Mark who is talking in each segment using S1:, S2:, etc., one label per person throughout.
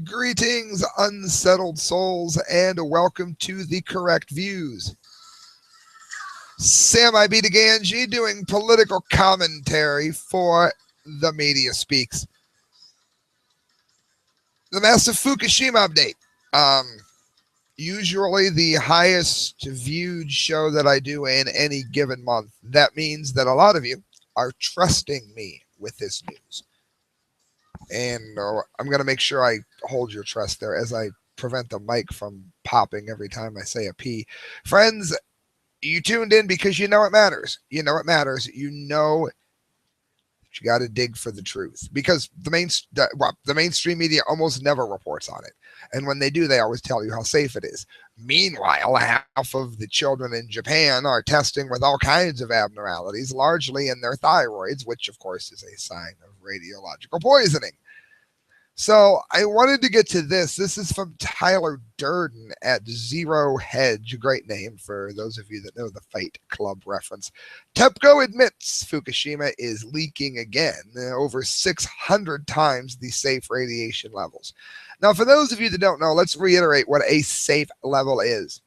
S1: Greetings, unsettled souls, and welcome to the Correct Views. Sam I. B. Gangi doing political commentary for the Media Speaks. The Massive Fukushima update. Usually the highest viewed show that I do in any given month. That means that a lot of you are trusting me with this news. And I'm going to make sure I hold your trust there as I prevent the mic from popping every time I say a P. Friends, you tuned in because you know it matters. You know it matters. You know you got to dig for the truth because the mainstream media almost never reports on it. And when they do, they always tell you how safe it is. Meanwhile, half of the children in Japan are testing with all kinds of abnormalities, largely in their thyroids, which of course is a sign of radiological poisoning. So I wanted to get to this. This is from Tyler Durden at Zero Hedge. Great name for those of you that know the Fight Club reference. TEPCO admits Fukushima is leaking again, over 600 times the safe radiation levels. Now, for those of you that don't know, let's reiterate what a safe level is.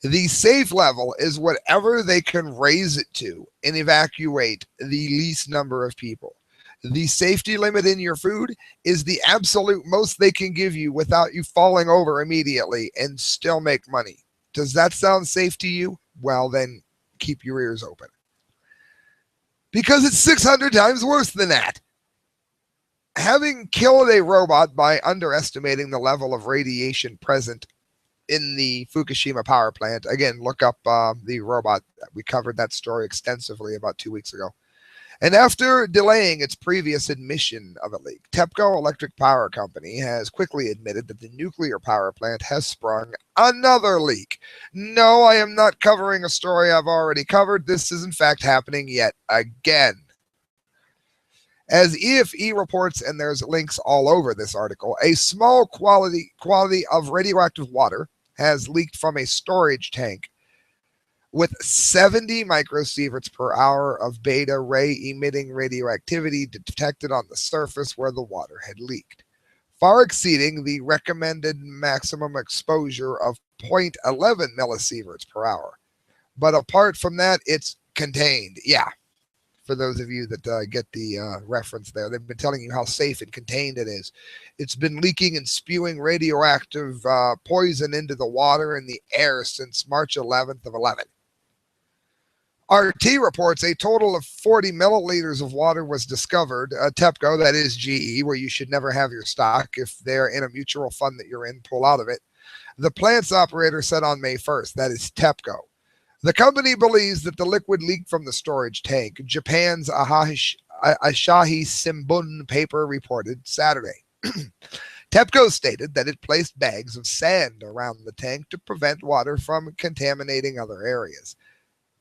S1: The safe level is whatever they can raise it to and evacuate the least number of people. The safety limit in your food is the absolute most they can give you without you falling over immediately and still make money. Does that sound safe to you? Well, then keep your ears open. Because it's 600 times worse than that. Having killed a robot by underestimating the level of radiation present in the Fukushima power plant. Again, look up the robot. We covered that story extensively about 2 weeks ago. And after delaying its previous admission of a leak, TEPCO Electric Power Company has quickly admitted that the nuclear power plant has sprung another leak. No, I am not covering a story I've already covered. This is in fact happening yet again. As EFE reports, and there's links all over this article, a small quality of radioactive water has leaked from a storage tank with 70 microsieverts per hour of beta ray emitting radioactivity detected on the surface where the water had leaked, far exceeding the recommended maximum exposure of 0.11 millisieverts per hour. But apart from that, it's contained. Yeah. For those of you that get the reference there, they've been telling you how safe and contained it is. It's been leaking and spewing radioactive poison into the water and the air since March 11th of 11. RT reports a total of 40 milliliters of water was discovered. TEPCO, that is GE, where you should never have your stock. If they're in a mutual fund that you're in, pull out of it. The plant's operator said on May 1st, that is TEPCO. The company believes that the liquid leaked from the storage tank. Japan's Asahi Shimbun paper reported Saturday. TEPCO stated that it placed bags of sand around the tank to prevent water from contaminating other areas.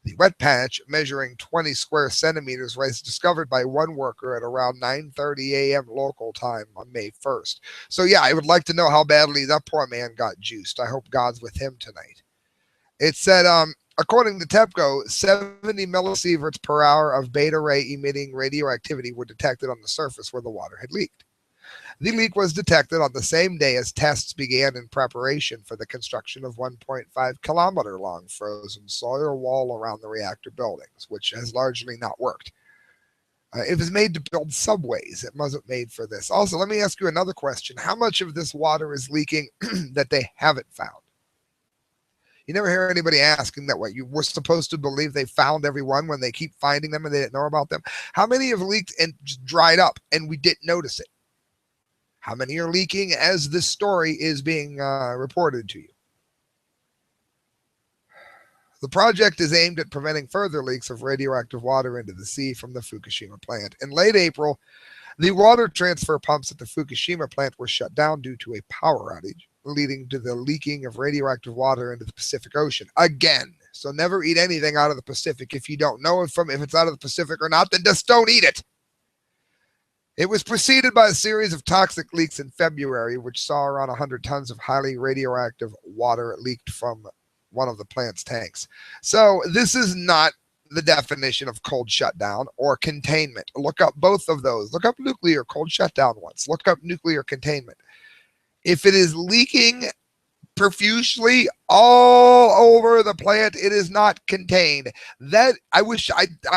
S1: The wet patch, measuring 20 square centimeters, was discovered by one worker at around 9:30 a.m. local time on May 1st. So yeah, I would like to know how badly that poor man got juiced. I hope God's with him tonight. It said, according to TEPCO, 70 millisieverts per hour of beta ray emitting radioactivity were detected on the surface where the water had leaked. The leak was detected on the same day as tests began in preparation for the construction of 1.5 kilometer long frozen soil wall around the reactor buildings, which has largely not worked. It was made to build subways. It wasn't made for this. Also, let me ask you another question. How much of this water is leaking that they haven't found? You never hear anybody asking that. What, you were supposed to believe they found everyone when they keep finding them and they didn't know about them? How many have leaked and just dried up and we didn't notice it? How many are leaking as this story is being reported to you? The project is aimed at preventing further leaks of radioactive water into the sea from the Fukushima plant. In late April, the water transfer pumps at the Fukushima plant were shut down due to a power outage, leading to the leaking of radioactive water into the Pacific Ocean. Again, so never eat anything out of the Pacific. If you don't know if it's out of the Pacific or not, then just don't eat it. It was preceded by a series of toxic leaks in February, which saw around 100 tons of highly radioactive water leaked from one of the plant's tanks. So this is not the definition of cold shutdown or containment. Look up both of those. Look up nuclear cold shutdown once. Look up nuclear containment. If it is leaking profusely all over the plant, it is not contained. That I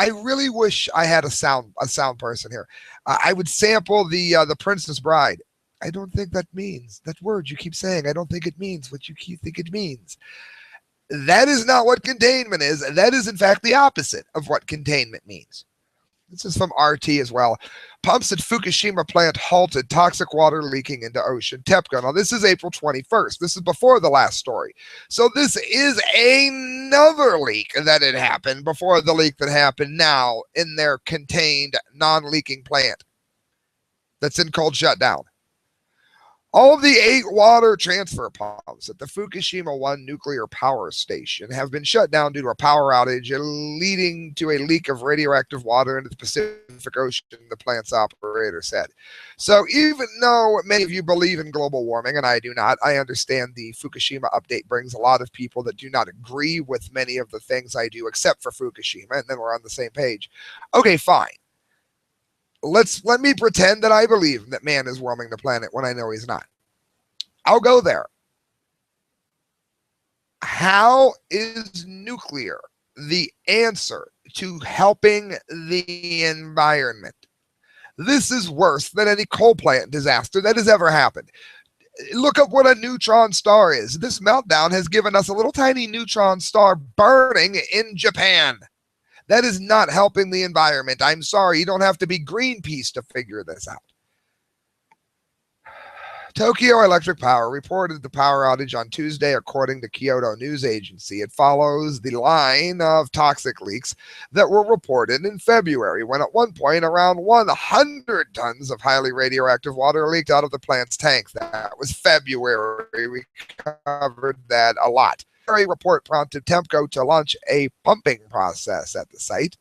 S1: really wish I had a sound person here. I would sample the Princess Bride. I don't think that means that word you keep saying. I don't think it means what you keep think it means. That is not what containment is. That is in fact the opposite of what containment means. This is from RT as well. Pumps at Fukushima plant halted, toxic water leaking into ocean. TEPCO. Now, this is April 21st. This is before the last story. So this is another leak that had happened before the leak that happened now in their contained, non-leaking plant that's in cold shutdown. All of the 8 water transfer pumps at the Fukushima 1 nuclear power station have been shut down due to a power outage leading to a leak of radioactive water into the Pacific Ocean, the plant's operator said. So even though many of you believe in global warming, and I do not, I understand the Fukushima update brings a lot of people that do not agree with many of the things I do except for Fukushima, and then we're on the same page. Okay, fine. Let me pretend that I believe that man is warming the planet when I know he's not. I'll go there. How is nuclear the answer to helping the environment? This is worse than any coal plant disaster that has ever happened. Look up what a neutron star is. This meltdown has given us a little tiny neutron star burning in Japan. That is not helping the environment. I'm sorry, you don't have to be Greenpeace to figure this out. Tokyo Electric Power reported the power outage on Tuesday, according to Kyoto News Agency. It follows the line of toxic leaks that were reported in February, when at one point around 100 tons of highly radioactive water leaked out of the plant's tank. That was February. We covered that a lot. A report prompted TEPCO to launch a pumping process at the site.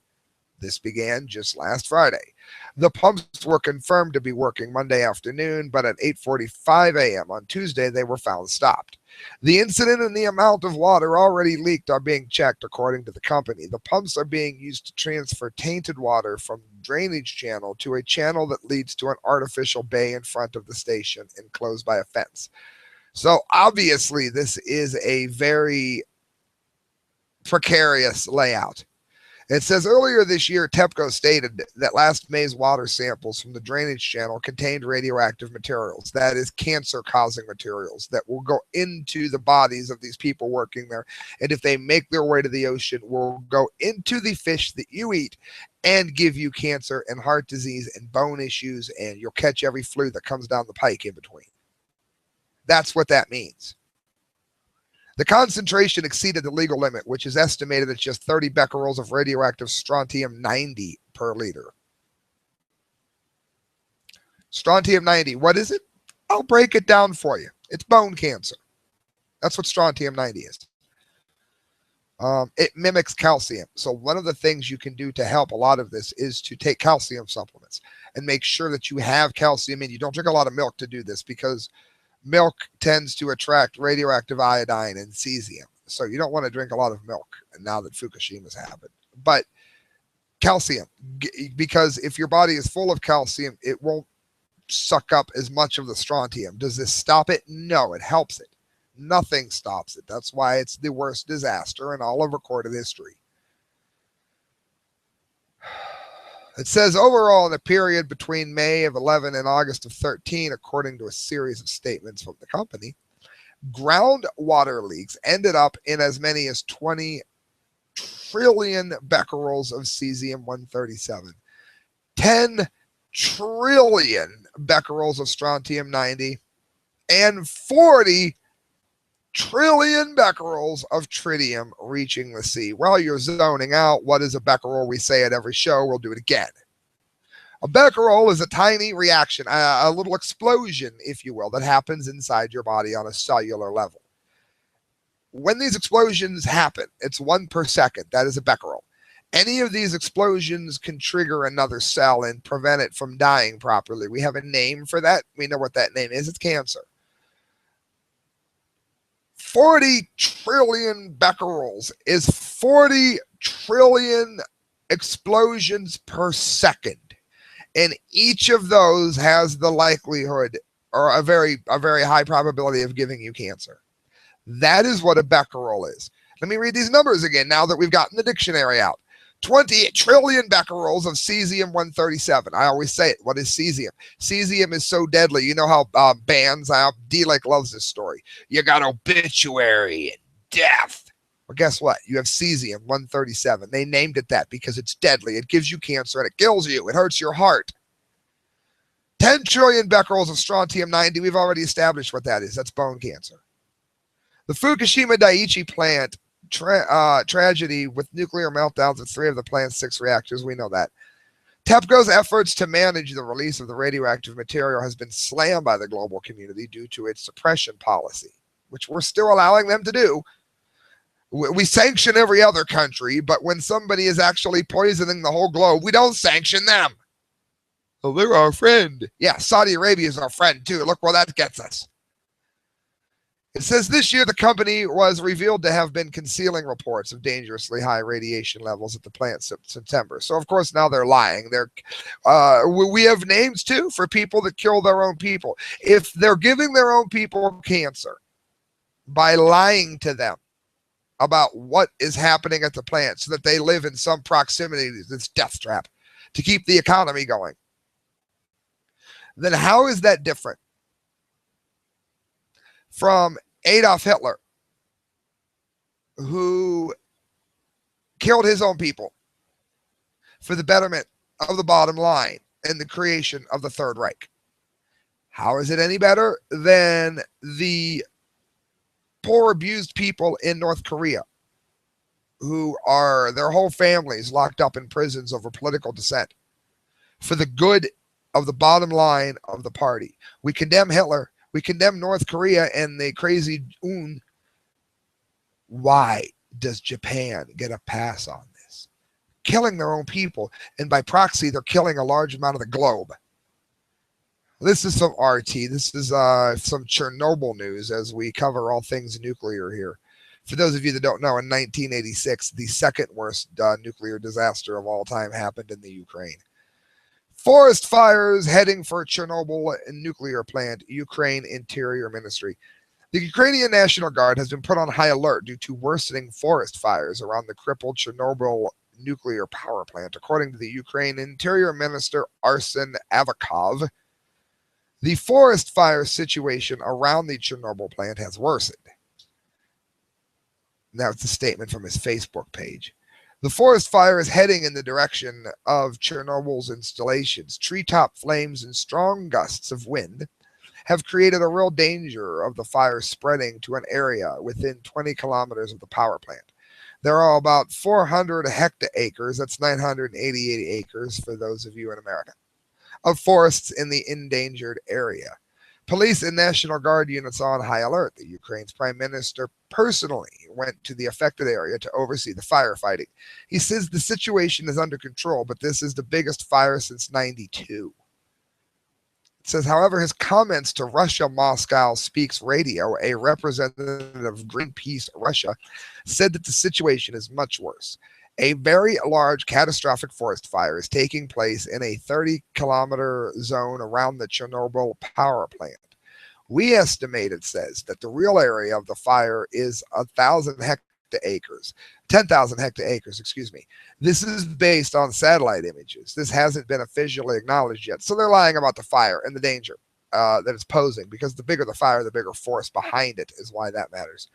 S1: This began just last Friday. The pumps were confirmed to be working Monday afternoon, but at 8:45 a.m. on Tuesday, they were found stopped. The incident and the amount of water already leaked are being checked, according to the company. The pumps are being used to transfer tainted water from drainage channel to a channel that leads to an artificial bay in front of the station enclosed by a fence. So obviously, this is a very precarious layout. It says earlier this year, TEPCO stated that last May's water samples from the drainage channel contained radioactive materials, that is, cancer-causing materials that will go into the bodies of these people working there. And if they make their way to the ocean, will go into the fish that you eat and give you cancer and heart disease and bone issues, and you'll catch every flu that comes down the pike in between. That's what that means. The concentration exceeded the legal limit, which is estimated at just 30 becquerels of radioactive strontium-90 per liter. Strontium-90, what is it? I'll break it down for you. It's bone cancer. That's what strontium-90 is. It mimics calcium. So one of the things you can do to help a lot of this is to take calcium supplements and make sure that you have calcium in. You don't drink a lot of milk to do this, because milk tends to attract radioactive iodine and cesium. So you don't want to drink a lot of milk now that Fukushima's happened. But calcium, because if your body is full of calcium, it won't suck up as much of the strontium. Does this stop it? No, it helps it. Nothing stops it. That's why it's the worst disaster in all of recorded history. It says overall in the period between May of 11 and August of 13, according to a series of statements from the company, groundwater leaks ended up in as many as 20 trillion becquerels of cesium-137, 10 trillion becquerels of strontium-90, and 40 trillion becquerels of tritium reaching the sea. While you're zoning out, what is a becquerel? We say it every show. We'll do it again. A becquerel is a tiny reaction, a little explosion, if you will, that happens inside your body on a cellular level. When these explosions happen, it's 1 per second. That is a becquerel. Any of these explosions can trigger another cell and prevent it from dying properly. We have a name for that. We know what that name is. It's cancer. 40 trillion becquerels is 40 trillion explosions per second. And each of those has the likelihood or a very high probability of giving you cancer. That is what a becquerel is. Let me read these numbers again now that we've gotten the dictionary out. 20 trillion becquerels of cesium-137. I always say it. What is cesium? Cesium is so deadly. You know how bands, D-Lake loves this story. You got obituary and death. Well, guess what? You have cesium-137. They named it that because it's deadly. It gives you cancer and it kills you. It hurts your heart. 10 trillion becquerels of strontium-90. We've already established what that is. That's bone cancer. The Fukushima Daiichi plant tragedy with nuclear meltdowns of 3 of the plant's 6 reactors. We know that. TEPCO's efforts to manage the release of the radioactive material has been slammed by the global community due to its suppression policy, which we're still allowing them to do. We sanction every other country, but when somebody is actually poisoning the whole globe, we don't sanction them. Oh, they're our friend. Yeah, Saudi Arabia is our friend too. Look where that gets us. It says this year the company was revealed to have been concealing reports of dangerously high radiation levels at the plant since September. So, of course, now they're lying. We have names, too, for people that kill their own people. If they're giving their own people cancer by lying to them about what is happening at the plant so that they live in some proximity to this death trap to keep the economy going, then how is that different from Adolf Hitler, who killed his own people for the betterment of the bottom line and the creation of the Third Reich? How is it any better than the poor, abused people in North Korea who are their whole families locked up in prisons over political dissent for the good of the bottom line of the party? We condemn Hitler. We condemn North Korea and the crazy Un. Why does Japan get a pass on this? Killing their own people, and by proxy, they're killing a large amount of the globe. This is some RT. This is some Chernobyl news as we cover all things nuclear here. For those of you that don't know, in 1986, the second worst nuclear disaster of all time happened in the Ukraine. Forest fires heading for Chernobyl nuclear plant, Ukraine Interior Ministry. The Ukrainian National Guard has been put on high alert due to worsening forest fires around the crippled Chernobyl nuclear power plant, according to the Ukraine Interior Minister Arsen Avakov. The forest fire situation around the Chernobyl plant has worsened. Now it's a statement from his Facebook page. The forest fire is heading in the direction of Chernobyl's installations. Treetop flames and strong gusts of wind have created a real danger of the fire spreading to an area within 20 kilometers of the power plant. There are about 400 hectaacres, that's 988 acres for those of you in America, of forests in the endangered area. Police and National Guard units are on high alert. The Ukraine's prime minister personally went to the affected area to oversee the firefighting. He says the situation is under control, but this is the biggest fire since '92. It says, however, his comments to Russia Moscow Speaks Radio, a representative of Greenpeace Russia, said that the situation is much worse. A very large catastrophic forest fire is taking place in a 30-kilometer zone around the Chernobyl power plant. We estimate, it says, that the real area of the fire is 10,000 hectaacres. This is based on satellite images. This hasn't been officially acknowledged yet. So they're lying about the fire and the danger that it's posing, because the bigger the fire, the bigger force behind it is why that matters.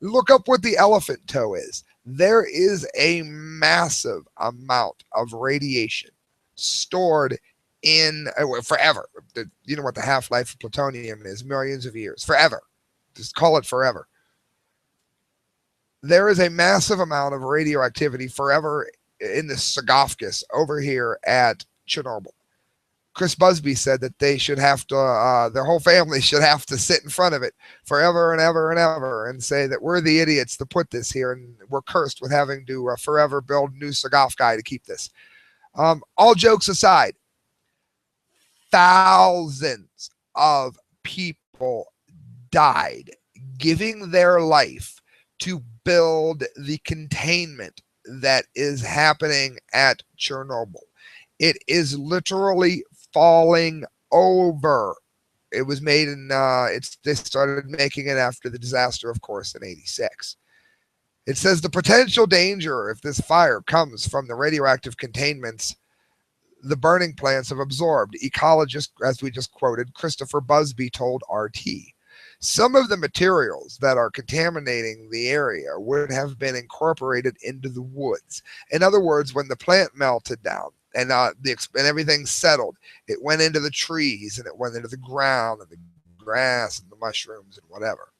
S1: Look up what the elephant toe is. There is a massive amount of radiation stored in forever. You know what the half-life of plutonium is? Millions of years. Forever. Just call it forever. There is a massive amount of radioactivity forever in the sarcophagus over here at Chernobyl. Chris Busby said that they should have to, their whole family should have to sit in front of it forever and ever and ever and say that we're the idiots to put this here and we're cursed with having to forever build new sarcophagi to keep this. All jokes aside, thousands of people died giving their life to build the containment that is happening at Chernobyl. It is literally falling over. It was made in they started making it after the disaster, of course, in 86. It says the potential danger if this fire comes from the radioactive containments the burning plants have absorbed, ecologist, as we just quoted, Christopher Busby told RT. Some of the materials that are contaminating the area would have been incorporated into the woods. In other words, when the plant melted down and everything settled, it went into the trees and it went into the ground and the grass and the mushrooms and whatever.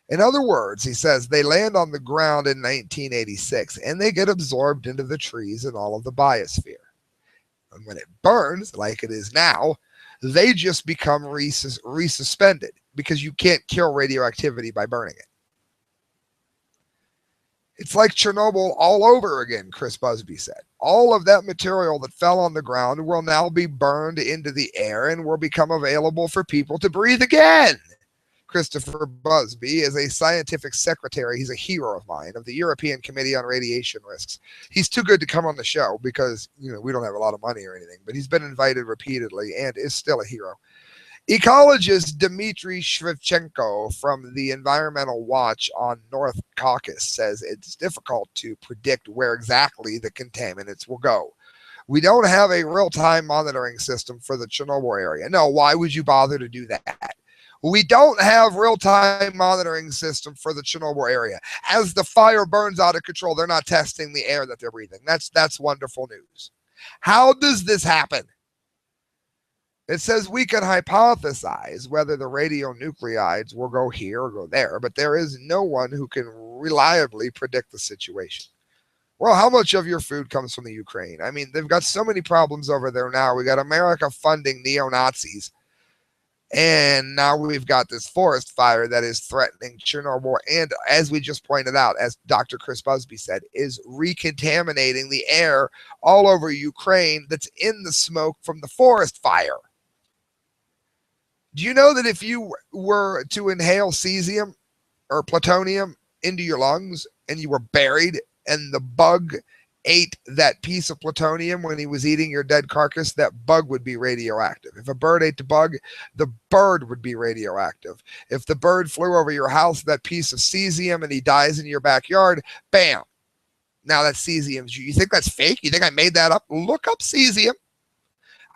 S1: In other words, he says they land on the ground in 1986 and they get absorbed into the trees and all of the biosphere. And when it burns, like it is now, they just become resuspended because you can't kill radioactivity by burning it. It's like Chernobyl all over again, Chris Busby said. All of that material that fell on the ground will now be burned into the air and will become available for people to breathe again. Christopher Busby is a scientific secretary. He's a hero of mine, of the European Committee on Radiation Risks. He's too good to come on the show because, we don't have a lot of money or anything, but he's been invited repeatedly and is still a hero. Ecologist Dmitry Shevchenko from the Environmental Watch on North Caucasus says it's difficult to predict where exactly the contaminants will go. We don't have a real-time monitoring system for the Chernobyl area. No, why would you bother to do that? We don't have real-time monitoring system for the Chernobyl area. As the fire burns out of control, they're not testing the air that they're breathing. That's wonderful news. How does this happen? It says we can hypothesize whether the radionuclides will go here or go there, but there is no one who can reliably predict the situation. Well, how much of your food comes from the Ukraine? I mean, they've got so many problems over there now. We got America funding neo-Nazis. And now we've got this forest fire that is threatening Chernobyl. And as we just pointed out, as Dr. Chris Busby said, is recontaminating the air all over Ukraine that's in the smoke from the forest fire. Do you know that if you were to inhale cesium or plutonium into your lungs and you were buried and the bug ate that piece of plutonium when he was eating your dead carcass, that bug would be radioactive. If a bird ate the bird would be radioactive. If the bird flew over your house, that piece of cesium, and he dies in your backyard, bam. Now that's cesium. You think that's fake? You think I made that up? Look up cesium.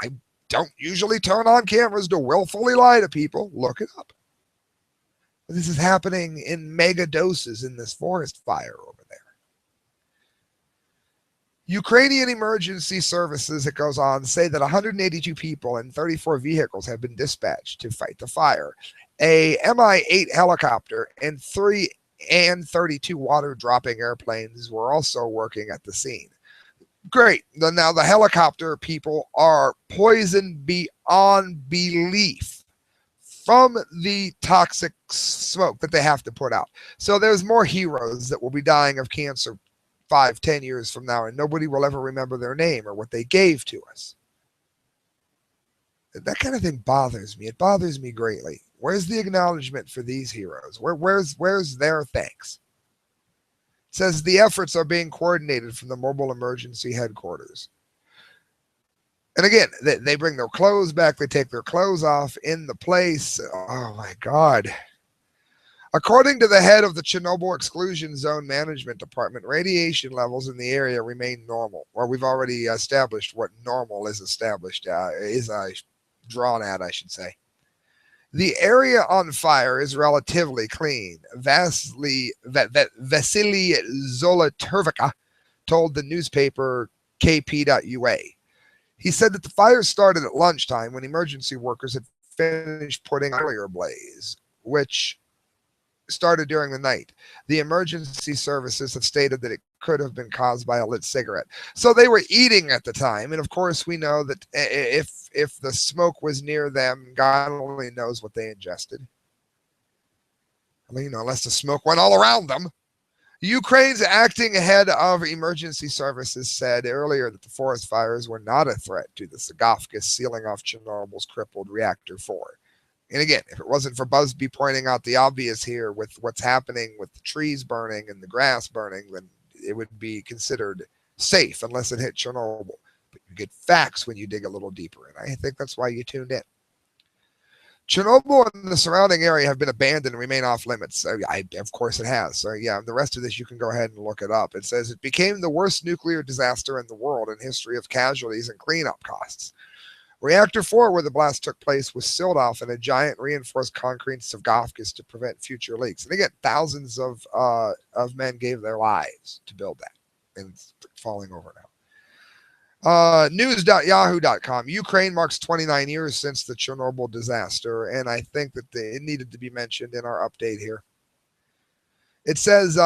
S1: I don't usually turn on cameras to willfully lie to people. Look it up. This is happening in mega doses in this forest fire over there. Ukrainian emergency services, it goes on, say that 182 people and 34 vehicles have been dispatched to fight the fire. A Mi-8 helicopter and 3 An-32 water-dropping airplanes were also working at the scene. Great. Now the helicopter people are poisoned beyond belief from the toxic smoke that they have to put out. So there's more heroes that will be dying of cancer 5-10 years from now, and nobody will ever remember their name or what they gave to us. That kind of thing bothers me. It bothers me greatly. Where's the acknowledgement for these heroes? Where's their thanks? It says the efforts are being coordinated from the mobile emergency headquarters. And again, they bring their clothes back. They take their clothes off in the place. Oh my God. According to the head of the Chernobyl Exclusion Zone Management Department, radiation levels in the area remain normal. Or we've already established what normal is drawn at, I should say. The area on fire is relatively clean. Vasily Zoloturvika told the newspaper KP.ua. He said that the fire started at lunchtime when emergency workers had finished putting earlier blaze, which started during the night. The emergency services have stated that it could have been caused by a lit cigarette. So they were eating at the time, and of course we know that if the smoke was near them, God only knows what they ingested. I mean, unless the smoke went all around them. Ukraine's acting head of emergency services said earlier that the forest fires were not a threat to the Sagafka sealing off Chernobyl's crippled reactor 4. And again, if it wasn't for Busby pointing out the obvious here with what's happening with the trees burning and the grass burning, then it would be considered safe unless it hit Chernobyl. But you get facts when you dig a little deeper, and I think that's why you tuned in. Chernobyl and the surrounding area have been abandoned and remain off limits. Of course it has. So yeah, the rest of this you can go ahead and look it up. It says it became the worst nuclear disaster in the world in history of casualties and cleanup costs. Reactor 4, where the blast took place, was sealed off in a giant reinforced concrete sarcophagus to prevent future leaks. And again, thousands of men gave their lives to build that, and it's falling over now. News.yahoo.com. Ukraine marks 29 years since the Chernobyl disaster, and I think that it needed to be mentioned in our update here. It says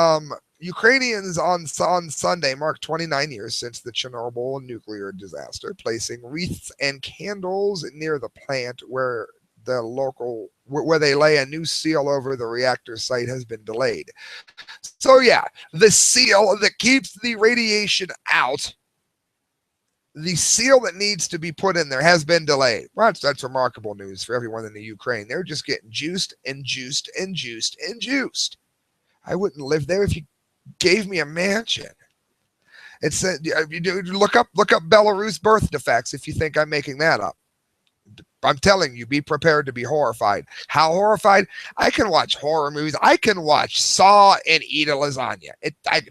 S1: Ukrainians on Sunday marked 29 years since the Chernobyl nuclear disaster, placing wreaths and candles near the plant where they lay a new seal over the reactor site has been delayed. So yeah, the seal that keeps the radiation out, the seal that needs to be put in there has been delayed. Well, that's remarkable news for everyone in the Ukraine. They're just getting juiced and juiced and juiced and juiced. I wouldn't live there if you gave me a mansion. It said, look up Belarus birth defects if you think I'm making that up. I'm telling you, be prepared to be horrified. How horrified? I can watch horror movies. I can watch Saw and eat a lasagna.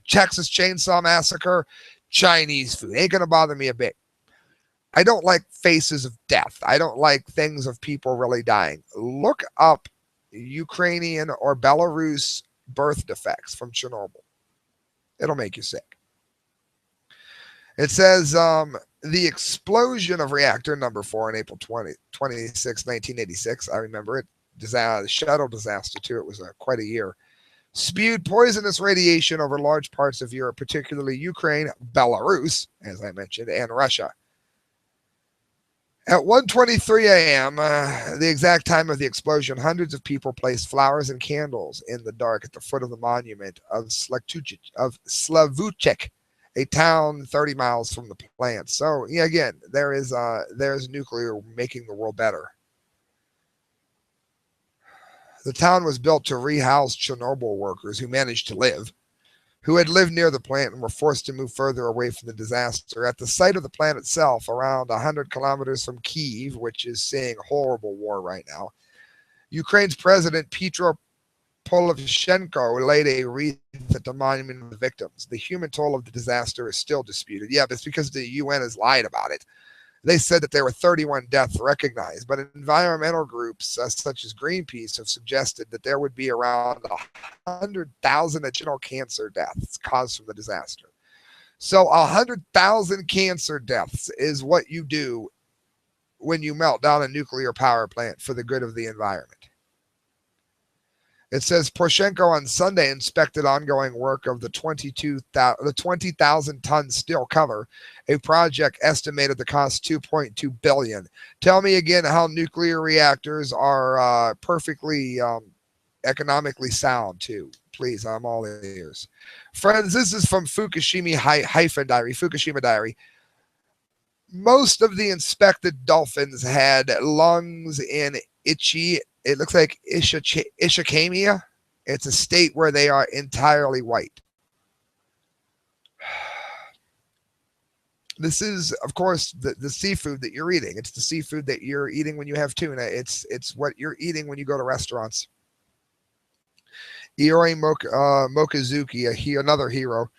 S1: Texas Chainsaw Massacre, Chinese food. Ain't going to bother me a bit. I don't like faces of death. I don't like things of people really dying. Look up Ukrainian or Belarus birth defects from Chernobyl. It'll make you sick. It says the explosion of reactor number 4 on April 26, 1986. I remember it. Shuttle disaster, too. It was quite a year. Spewed poisonous radiation over large parts of Europe, particularly Ukraine, Belarus, as I mentioned, and Russia. At 1:23 a.m., the exact time of the explosion, hundreds of people placed flowers and candles in the dark at the foot of the monument of Slavuchek, a town 30 miles from the plant. So, yeah, again, there's nuclear making the world better. The town was built to rehouse Chernobyl workers who managed to live, who had lived near the plant and were forced to move further away from the disaster. At the site of the plant itself, around 100 kilometers from Kyiv, which is seeing horrible war right now, Ukraine's president Petro Poroshenko laid a wreath at the monument of the victims. The human toll of the disaster is still disputed. Yeah, but it's because the UN has lied about it. They said that there were 31 deaths recognized, but environmental groups such as Greenpeace have suggested that there would be around 100,000 additional cancer deaths caused from the disaster. So 100,000 cancer deaths is what you do when you melt down a nuclear power plant for the good of the environment. It says Poroshenko on Sunday inspected ongoing work of the 20,000-ton steel cover, a project estimated to cost $2.2 billion. Tell me again how nuclear reactors are perfectly economically sound, too. Please, I'm all ears. Friends, this is from Fukushima Diary. Most of the inspected dolphins had lungs in it looks like Ishikemia. It's a state where they are entirely white. This is, of course, the seafood that you're eating. It's the seafood that you're eating when you have tuna. It's what you're eating when you go to restaurants. Iori Mochizuki, another hero.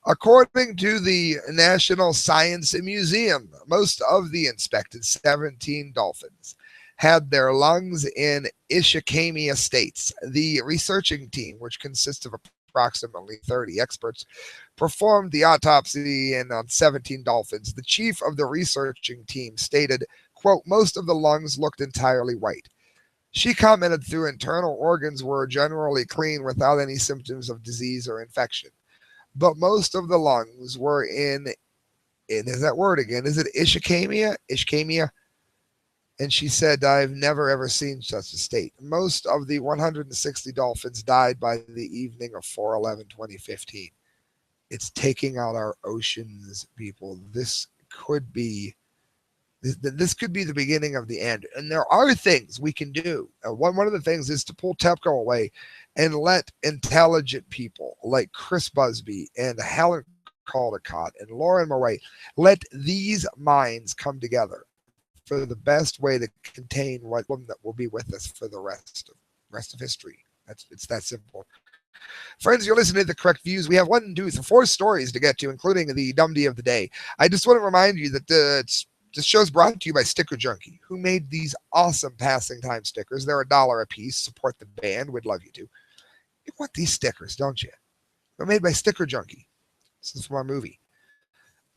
S1: According to the National Science Museum, most of the inspected 17 dolphins had their lungs in Ishikemia states. The researching team, which consists of approximately 30 experts, performed the autopsy on 17 dolphins. The chief of the researching team stated, quote, most of the lungs looked entirely white. She commented through internal organs were generally clean without any symptoms of disease or infection. But most of the lungs were in is that word again? Is it Ishikemia? Ishikemia? And she said, I've never, ever seen such a state. Most of the 160 dolphins died by the evening of 4/11/2015. It's taking out our oceans, people. This could be the beginning of the end. And there are things we can do. One of the things is to pull TEPCO away and let intelligent people like Chris Busby and Helen Caldecott and Lauren Murray, let these minds come together for the best way to contain what that will be with us for the rest of history. It's that simple. Friends, you're listening to The Correct Views. We have 1, 2, 4 stories to get to, including the Dumdy of the day. I just want to remind you that this show's brought to you by Sticker Junkie, who made these awesome passing time stickers. They're $1 a piece. Support the band. We'd love you to. You want these stickers, don't you? They're made by Sticker Junkie. This is from our movie.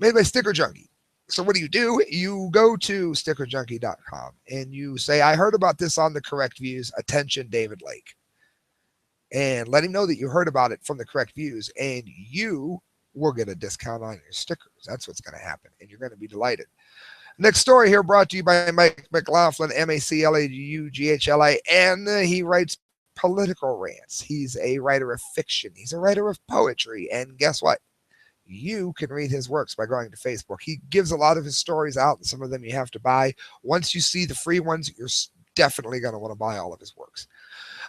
S1: Made by Sticker Junkie. So what do? You go to stickerjunkie.com and you say, I heard about this on The Correct Views. Attention, David Lake. And let him know that you heard about it from The Correct Views, and you will get a discount on your stickers. That's what's going to happen, and you're going to be delighted. Next story here brought to you by Mike McLaughlin, MACLAUGHLA, and he writes political rants. He's a writer of fiction. He's a writer of poetry, and guess what? You can read his works by going to Facebook. He gives a lot of his stories out, and some of them you have to buy. Once you see the free ones, you're definitely going to want to buy all of his works.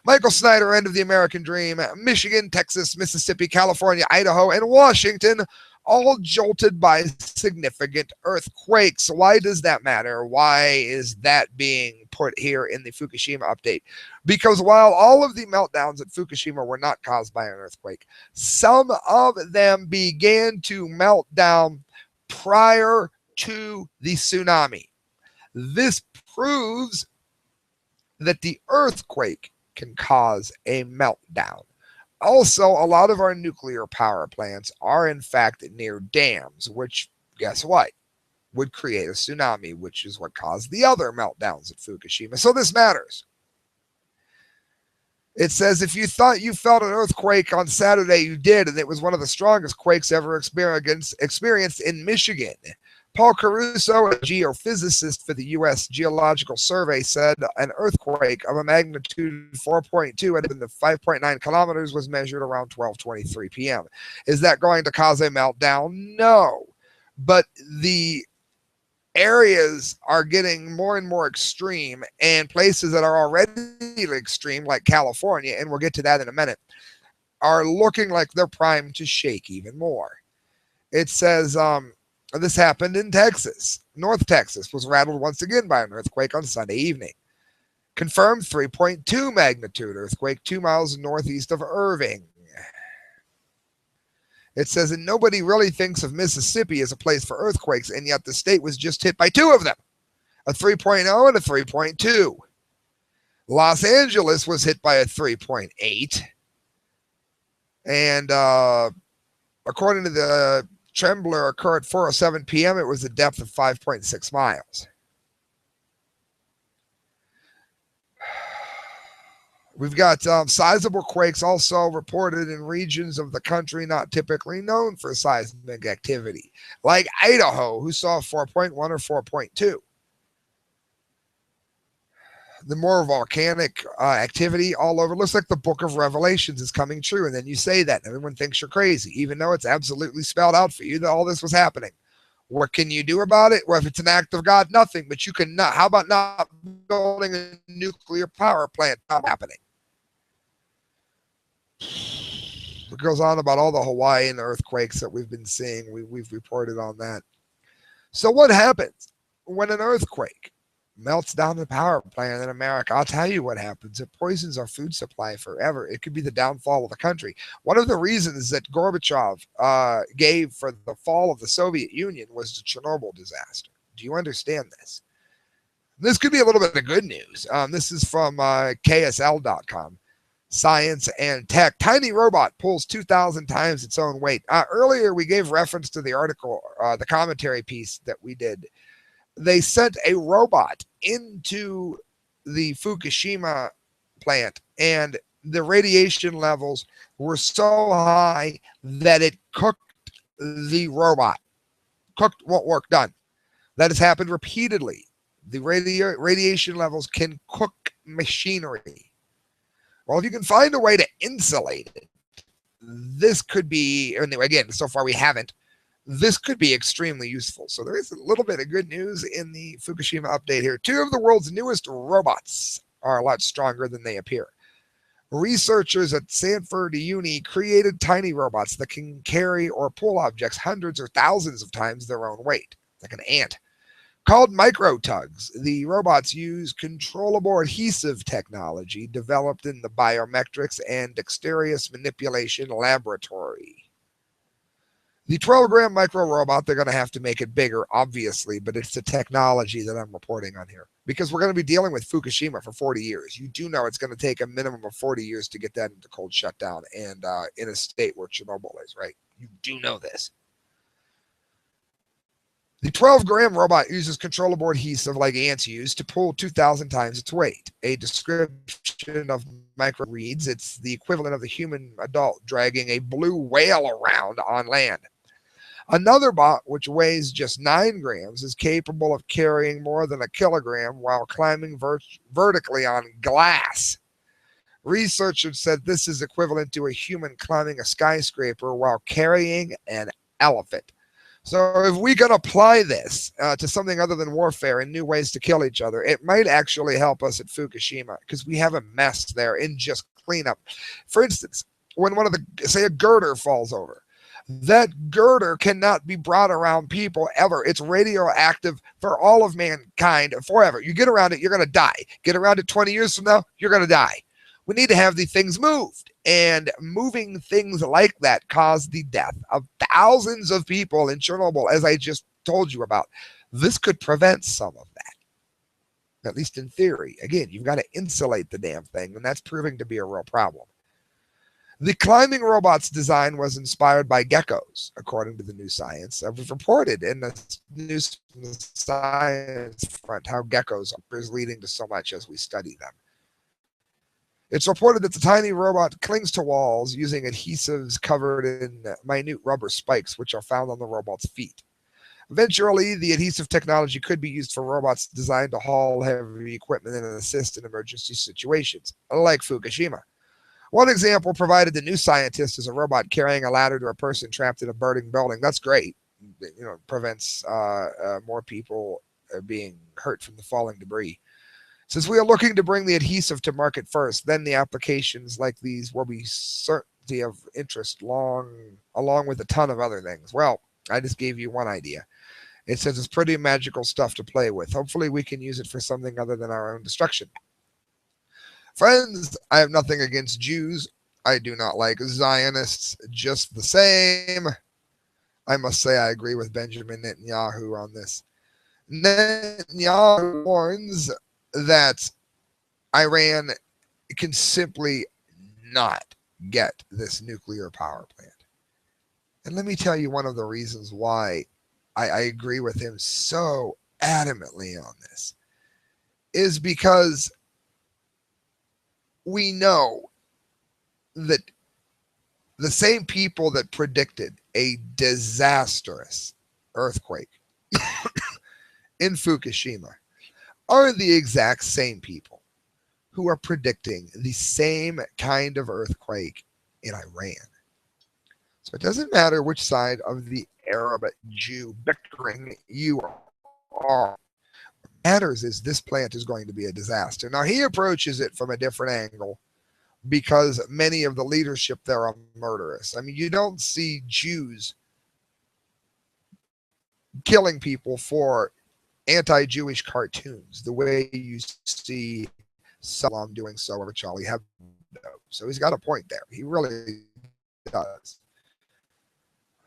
S1: Michael Snyder, End of the American Dream, Michigan, Texas, Mississippi, California, Idaho, and Washington, all jolted by significant earthquakes. Why does that matter? Why is that being put here in the Fukushima update? Because while all of the meltdowns at Fukushima were not caused by an earthquake, some of them began to melt down prior to the tsunami. This proves that the earthquake can cause a meltdown. Also, a lot of our nuclear power plants are in fact near dams, which, guess what, would create a tsunami, which is what caused the other meltdowns at Fukushima. So this matters. It says, if you thought you felt an earthquake on Saturday, you did, and it was one of the strongest quakes ever experienced in Michigan. Paul Caruso, a geophysicist for the U.S. Geological Survey, said an earthquake of a magnitude 4.2 and the 5.9 kilometers was measured around 12:23 p.m. Is that going to cause a meltdown? No. But the areas are getting more and more extreme, and places that are already extreme, like California, and we'll get to that in a minute, are looking like they're primed to shake even more. It says, this happened in Texas. North Texas was rattled once again by an earthquake on Sunday evening. Confirmed 3.2 magnitude earthquake 2 miles northeast of Irving. It says, and nobody really thinks of Mississippi as a place for earthquakes, and yet the state was just hit by 2 of them, a 3.0 and a 3.2. Los Angeles was hit by a 3.8. And according to the trembler occurred at 4:07 p.m. It was a depth of 5.6 miles. We've got sizable quakes also reported in regions of the country not typically known for seismic activity, like Idaho, who saw 4.1 or 4.2. The more volcanic activity all over. Looks like the book of Revelations is coming true. And then you say that and everyone thinks you're crazy, even though it's absolutely spelled out for you that all this was happening. What can you do about it? Well, if it's an act of God, nothing. But you can not. How about not building a nuclear power plant? Not happening. It goes on about all the Hawaiian earthquakes that we've been seeing. We've reported on that. So what happens when an earthquake melts down the power plant in America? I'll tell you what happens. It poisons our food supply forever. It could be the downfall of the country. One of the reasons that Gorbachev gave for the fall of the Soviet Union was the Chernobyl disaster. Do you understand this? This could be a little bit of good news. This is from KSL.com. Science and Tech. Tiny robot pulls 2,000 times its own weight. Earlier, we gave reference to the article, the commentary piece that we did. They sent a robot into the Fukushima plant, and the radiation levels were so high that it cooked the robot. Cooked won't work, done. That has happened repeatedly. The radiation levels can cook machinery. Well, if you can find a way to insulate it, this could be, and again, so far we haven't, this could be extremely useful. So there is a little bit of good news in the Fukushima update here. 2 of the world's newest robots are a lot stronger than they appear. Researchers at Stanford Uni created tiny robots that can carry or pull objects hundreds or thousands of times their own weight, like an ant. Called micro tugs, the robots use controllable adhesive technology developed in the biometrics and dexterous manipulation laboratory. The 12-gram micro robot, they're going to have to make it bigger, obviously, but it's the technology that I'm reporting on here. Because we're going to be dealing with Fukushima for 40 years. You do know it's going to take a minimum of 40 years to get that into cold shutdown and in a state where Chernobyl is, right? You do know this. The 12-gram robot uses controllable adhesive like ants use to pull 2,000 times its weight. A description of micro reads it's the equivalent of the human adult dragging a blue whale around on land. Another bot, which weighs just 9 grams, is capable of carrying more than a kilogram while climbing vertically on glass. Researchers said this is equivalent to a human climbing a skyscraper while carrying an elephant. So if we can apply this to something other than warfare and new ways to kill each other, it might actually help us at Fukushima because we have a mess there in just cleanup. For instance, when say a girder falls over, that girder cannot be brought around people ever. It's radioactive for all of mankind forever. You get around it, you're going to die. Get around it 20 years from now, you're going to die. We need to have the things moved. And moving things like that caused the death of thousands of people in Chernobyl, as I just told you about. This could prevent some of that, at least in theory. Again, you've got to insulate the damn thing, and that's proving to be a real problem. The climbing robot's design was inspired by geckos, according to the New Science. We've reported in the news from the science front how geckos are leading to so much as we study them. It's reported that the tiny robot clings to walls using adhesives covered in minute rubber spikes, which are found on the robot's feet. Eventually, the adhesive technology could be used for robots designed to haul heavy equipment and assist in emergency situations, like Fukushima. One example provided the New Scientist is a robot carrying a ladder to a person trapped in a burning building. That's great. It prevents more people being hurt from the falling debris. Since we are looking to bring the adhesive to market first, then the applications like these will be certainty of interest along with a ton of other things. Well, I just gave you one idea. It says it's pretty magical stuff to play with. Hopefully we can use it for something other than our own destruction. Friends, I have nothing against Jews. I do not like Zionists just the same. I must say I agree with Benjamin Netanyahu on this. Netanyahu warns that Iran can simply not get this nuclear power plant. And let me tell you one of the reasons why I agree with him so adamantly on this is because we know that the same people that predicted a disastrous earthquake in Fukushima are the exact same people who are predicting the same kind of earthquake in Iran. So it doesn't matter which side of the Arab Jew bickering you are. What matters is this plant is going to be a disaster. Now, he approaches it from a different angle because many of the leadership there are murderous. I mean, you don't see Jews killing people for anti-Jewish cartoons the way you see Salam doing so over Charlie Hebdo. So he's got a point there. He really does.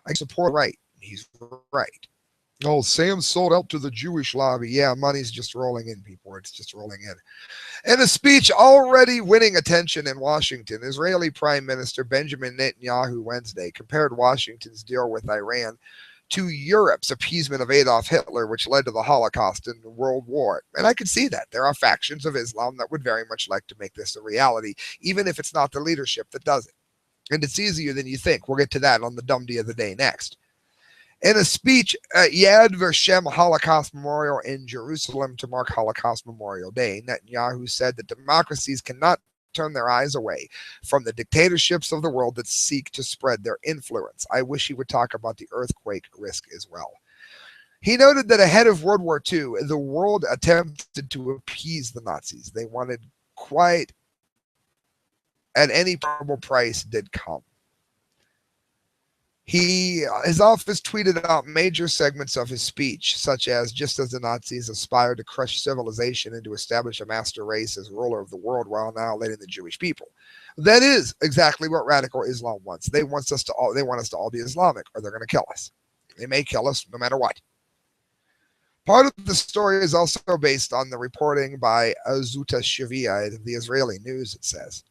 S1: I support right. He's right. Oh, Sam sold out to the Jewish lobby. Yeah, money's just rolling in, people. It's just rolling in. In a speech already winning attention in Washington, Israeli Prime Minister Benjamin Netanyahu Wednesday compared Washington's deal with Iran to Europe's appeasement of Adolf Hitler, which led to the Holocaust and World War. And I can see that. There are factions of Islam that would very much like to make this a reality, even if it's not the leadership that does it. And it's easier than you think. We'll get to that on the Dumdy of the Day next. In a speech at Yad Vashem Holocaust Memorial in Jerusalem to mark Holocaust Memorial Day, Netanyahu said that democracies cannot turn their eyes away from the dictatorships of the world that seek to spread their influence. I wish he would talk about the earthquake risk as well. He noted that ahead of World War II, the world attempted to appease the Nazis. They wanted quite at any probable price did come. His office tweeted out major segments of his speech, such as, just as the Nazis aspired to crush civilization and to establish a master race as ruler of the world while annihilating the Jewish people. That is exactly what radical Islam wants. They want us to all be Islamic, or they're going to kill us. They may kill us no matter what. Part of the story is also based on the reporting by Azuta Shavia of the Israeli news, it says.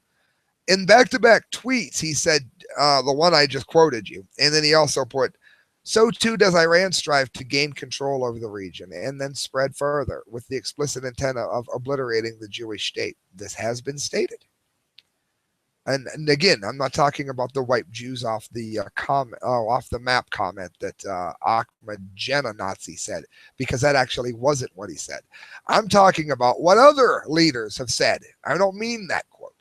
S1: In back-to-back tweets, he said, the one I just quoted you, and then he also put, so too does Iran strive to gain control over the region and then spread further with the explicit intent of obliterating the Jewish state. This has been stated. And again, I'm not talking about the wipe Jews off the off the map comment that Ahmed Jena Nazi said, because that actually wasn't what he said. I'm talking about what other leaders have said. I don't mean that quote.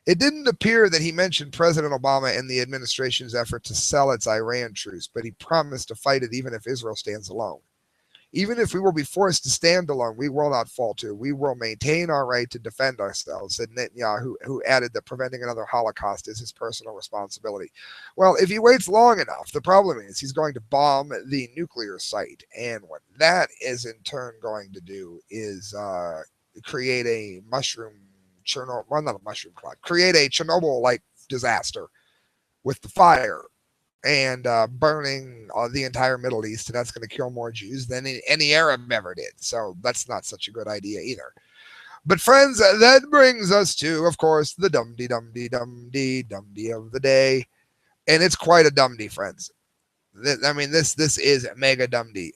S1: It didn't appear that he mentioned President Obama and the administration's effort to sell its Iran truce, but he promised to fight it even if Israel stands alone. Even if we will be forced to stand alone, we will not falter. We will maintain our right to defend ourselves, said Netanyahu, who added that preventing another Holocaust is his personal responsibility. Well, if he waits long enough, the problem is he's going to bomb the nuclear site. And what that is in turn going to do is create a create a Chernobyl-like disaster with the fire and burning the entire Middle East, and that's going to kill more Jews than any Arab ever did. So that's not such a good idea either. But friends, that brings us to, of course, the dumdy of the day. And it's quite a dumdy, friends. I mean, this is mega dumdy.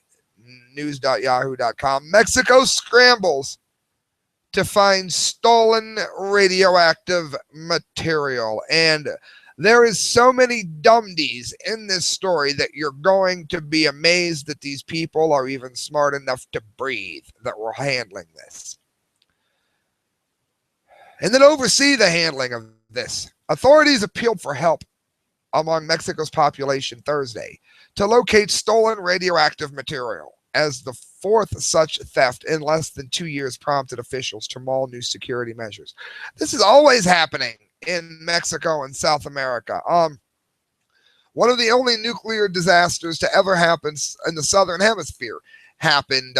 S1: News.yahoo.com. Mexico scrambles to find stolen radioactive material. And there is so many dumdies in this story that you're going to be amazed that these people are even smart enough to breathe that we're handling this. And then oversee the handling of this. Authorities appealed for help among Mexico's population Thursday to locate stolen radioactive material, as the fourth such theft in less than 2 years prompted officials to mull new security measures. This is always happening in Mexico and South America. One of the only nuclear disasters to ever happen in the Southern Hemisphere happened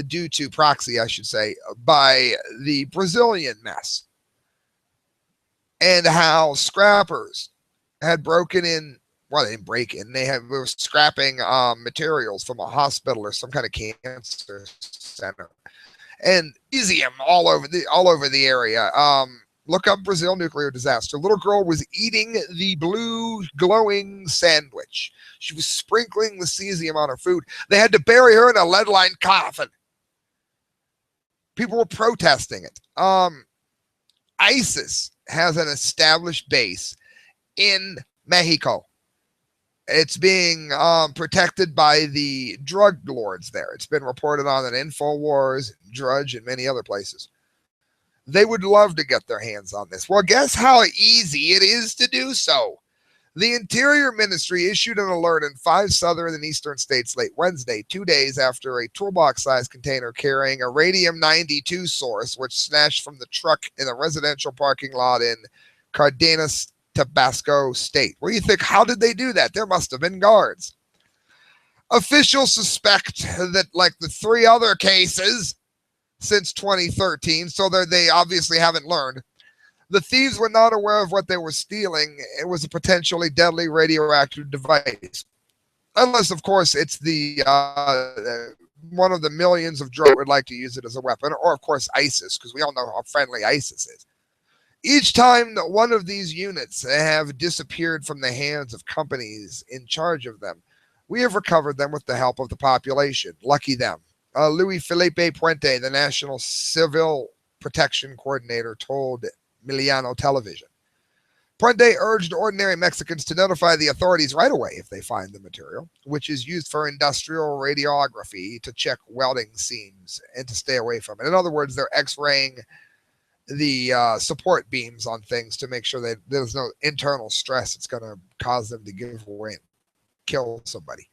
S1: due to proxy, I should say, by the Brazilian mess, and how scrappers had broken in. Well, they didn't break in. They were scrapping materials from a hospital or some kind of cancer center, and cesium all over the area. Look up Brazil nuclear disaster. A little girl was eating the blue glowing sandwich. She was sprinkling the cesium on her food. They had to bury her in a lead-lined coffin. People were protesting it. ISIS has an established base in Mexico. It's being protected by the drug lords there. It's been reported on in InfoWars, Drudge, and many other places. They would love to get their hands on this. Well, guess how easy it is to do so. The Interior Ministry issued an alert in 5 southern and eastern states late Wednesday, 2 days after a toolbox-sized container carrying a radium-92 source, which snatched from the truck in a residential parking lot in Cardenas, Tabasco State. What do you think? How did they do that? There must have been guards. Officials suspect that, like the 3 other cases since 2013, so they obviously haven't learned, the thieves were not aware of what they were stealing. It was a potentially deadly radioactive device. Unless, of course, it's the one of the millions of drones would like to use it as a weapon, or, of course, ISIS, because we all know how friendly ISIS is. Each time that one of these units have disappeared from the hands of companies in charge of them, we have recovered them with the help of the population. Lucky them. Luis Felipe Puente, the National Civil Protection Coordinator, told Miliano Television. Puente urged ordinary Mexicans to notify the authorities right away if they find the material, which is used for industrial radiography to check welding seams and to stay away from it. In other words, they're x-raying the support beams on things to make sure that there's no internal stress that's going to cause them to give away and kill somebody.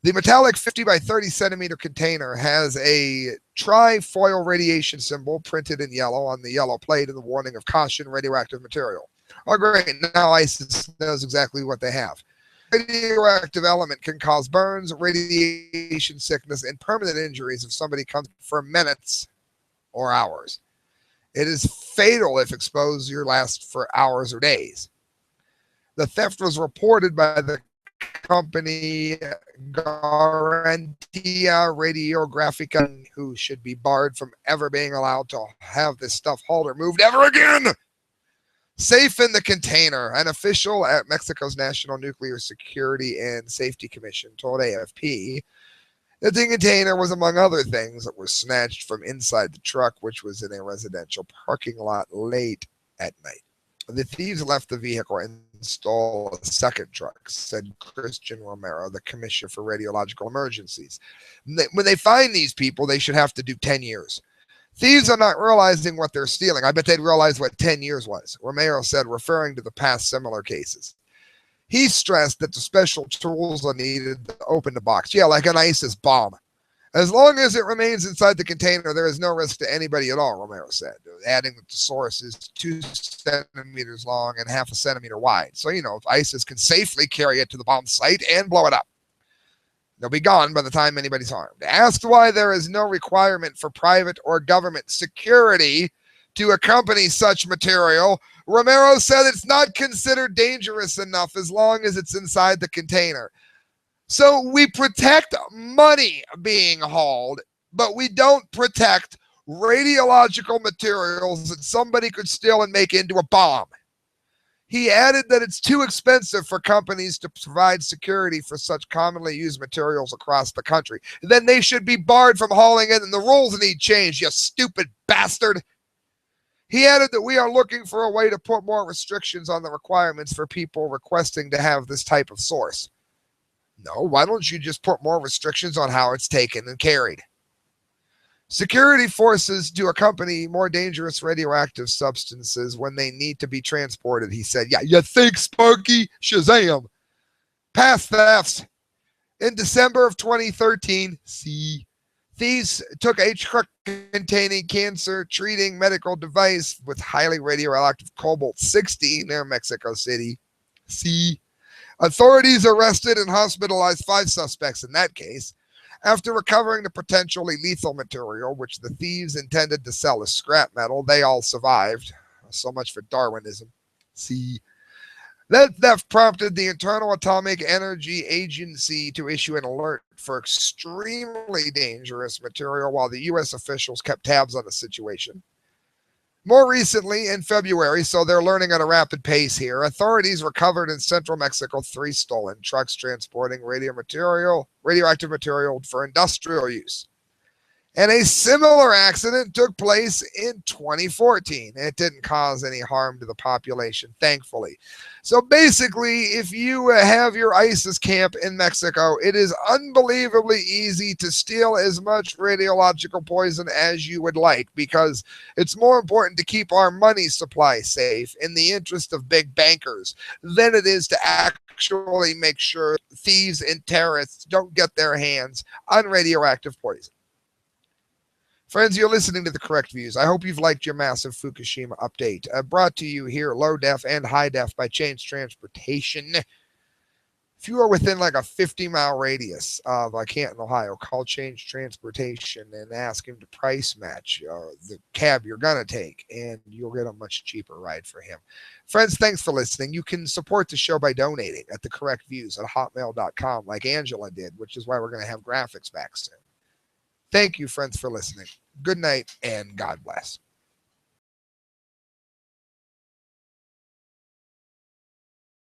S1: The metallic 50 by 30 centimeter container has a tri-foil radiation symbol printed in yellow on the yellow plate and the warning of caution, radioactive material. Oh, great. Now ISIS knows exactly what they have. Radioactive element can cause burns, radiation sickness, and permanent injuries if somebody comes for minutes or hours. It is fatal if exposure lasts for hours or days. The theft was reported by the company Garantia Radiografica, who should be barred from ever being allowed to have this stuff hauled or moved ever again. Safe in the container. An official at Mexico's National Nuclear Security and Safety Commission told AFP that the container was, among other things, that were snatched from inside the truck, which was in a residential parking lot late at night. The thieves left the vehicle and stole a second truck, said Christian Romero, the Commissioner for Radiological Emergencies. When they find these people, they should have to do 10 years. Thieves are not realizing what they're stealing. I bet they'd realize what 10 years was, Romero said, referring to the past similar cases. He stressed that the special tools are needed to open the box. Yeah, like an ISIS bomb. As long as it remains inside the container, there is no risk to anybody at all, Romero said, adding that the source is 2 centimeters long and half a centimeter wide. So, if ISIS can safely carry it to the bomb site and blow it up, they'll be gone by the time anybody's harmed. Asked why there is no requirement for private or government security to accompany such material, Romero said it's not considered dangerous enough as long as it's inside the container. So we protect money being hauled, but we don't protect radiological materials that somebody could steal and make into a bomb. He added that it's too expensive for companies to provide security for such commonly used materials across the country. Then they should be barred from hauling it, and the rules need change, you stupid bastard. He added that we are looking for a way to put more restrictions on the requirements for people requesting to have this type of source. No, why don't you just put more restrictions on how it's taken and carried? Security forces to accompany more dangerous radioactive substances when they need to be transported, he said. Yeah, you think, Sparky? Shazam. Past thefts. In December of 2013, thieves took a truck containing cancer-treating medical device with highly radioactive cobalt-60 near Mexico City. Authorities arrested and hospitalized 5 suspects in that case after recovering the potentially lethal material, which the thieves intended to sell as scrap metal. They all survived. So much for Darwinism. That theft prompted the Internal Atomic Energy Agency to issue an alert for extremely dangerous material while the U.S. officials kept tabs on the situation. More recently, in February, so they're learning at a rapid pace here, authorities recovered in central Mexico 3 stolen trucks transporting radioactive material for industrial use. And a similar accident took place in 2014. It didn't cause any harm to the population, thankfully. So basically, if you have your ISIS camp in Mexico, it is unbelievably easy to steal as much radiological poison as you would like, because it's more important to keep our money supply safe in the interest of big bankers than it is to actually make sure thieves and terrorists don't get their hands on radioactive poison. Friends, you're listening to The Correct Views. I hope you've liked your massive Fukushima update. Brought to you here, low def and high def, by Change Transportation. If you are within like a 50-mile radius of Canton, Ohio, call Change Transportation and ask him to price match the cab you're going to take, and you'll get a much cheaper ride for him. Friends, thanks for listening. You can support the show by donating at thecorrectviews@hotmail.com like Angela did, which is why we're going to have graphics back soon. Thank you, friends, for listening. Good night, and God bless.